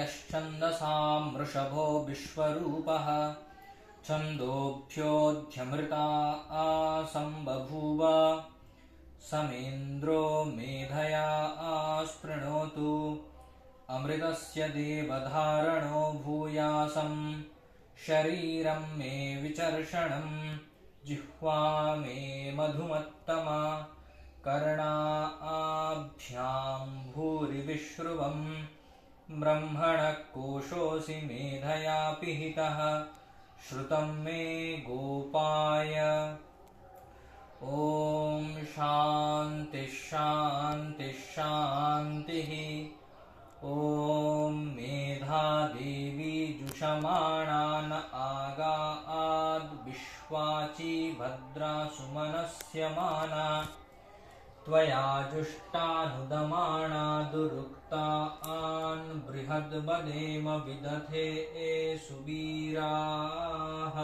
यश्छन्दसां वृषभो विश्वरूपः छन्दोभ्योऽध्यमृता सम्बभूव समेन्द्रो मेधया स्पृणोतु अमृतस्य देवधारणो भूयासं शरीरं मे विचर्षणं जिह्वा मे मधुमत्तमा कर्णाभ्यां भूरिविश्रुवं ब्रह्मणः कोशोऽसि मेधया पिहितः श्रुतं मे गोपाय। ॐ शान्ति शान्ति शान्तिः। ॐ मेधा देवी जुषमाणान आगाद् विश्वाची भद्रा सुमनस्यमाना त्वया जुष्टानुदमाना दुरुक्तान् बृहद्बदेम विदथे सुवीराः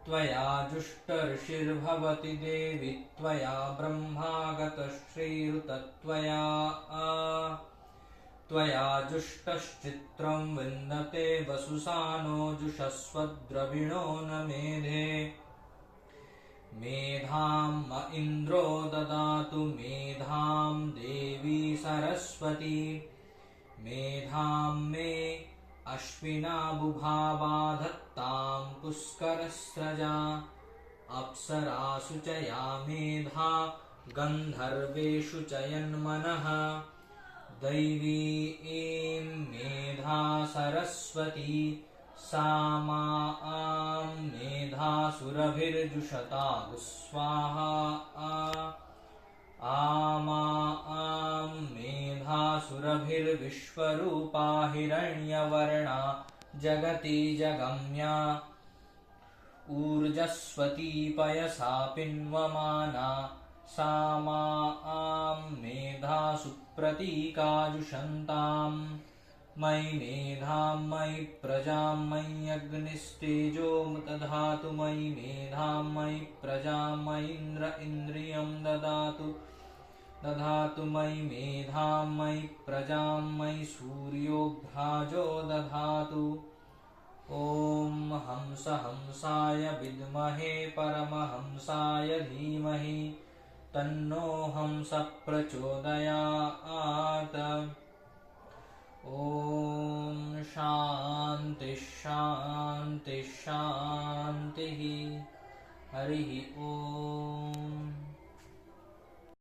त्वया जुष्टऋषिर्भवति देवि त्वया ब्रह्मागतश्रीरुतत्वया त्वया जुष्टश्चित्रं विन्दते वसुसानो जुषस्वद्रविणो न मेधे मेधां म इन्द्रो ददातु मेधां देवी सरस्वती मेधां मे अश्विनाबुभावा धत्तां पुष्करस्रजा अप्सरासु च या मेधा गन्धर्वेषु च यन्मनः दैवी ऐं मेधा सरस्वती सा मां मेधासुरभिर्जुषतागु स्वाहा आमां मेधासुरभिर्विश्वरूपा हिरण्यवर्णा जगति जगम्या ऊर्जस्वती पयसा पिन्वमाना सा मां मेधासु प्रतीकाजुषन्तां मयि मेधां मयि प्रजां मयि अग्निस्तेजो दधातु मयि मेधां मयि प्रजां मयीन्द्र इन्द्रियं दधातु मयि मेधां मयि प्रजां मयि सूर्योऽभ्राजो दधातु। ॐ हंस हंसाय विद्महे परमहंसाय धीमहि तन्नो हंसः प्रचोदयात्। ॐ शान्ति शान्ति शान्तिः। हरिः ॐ।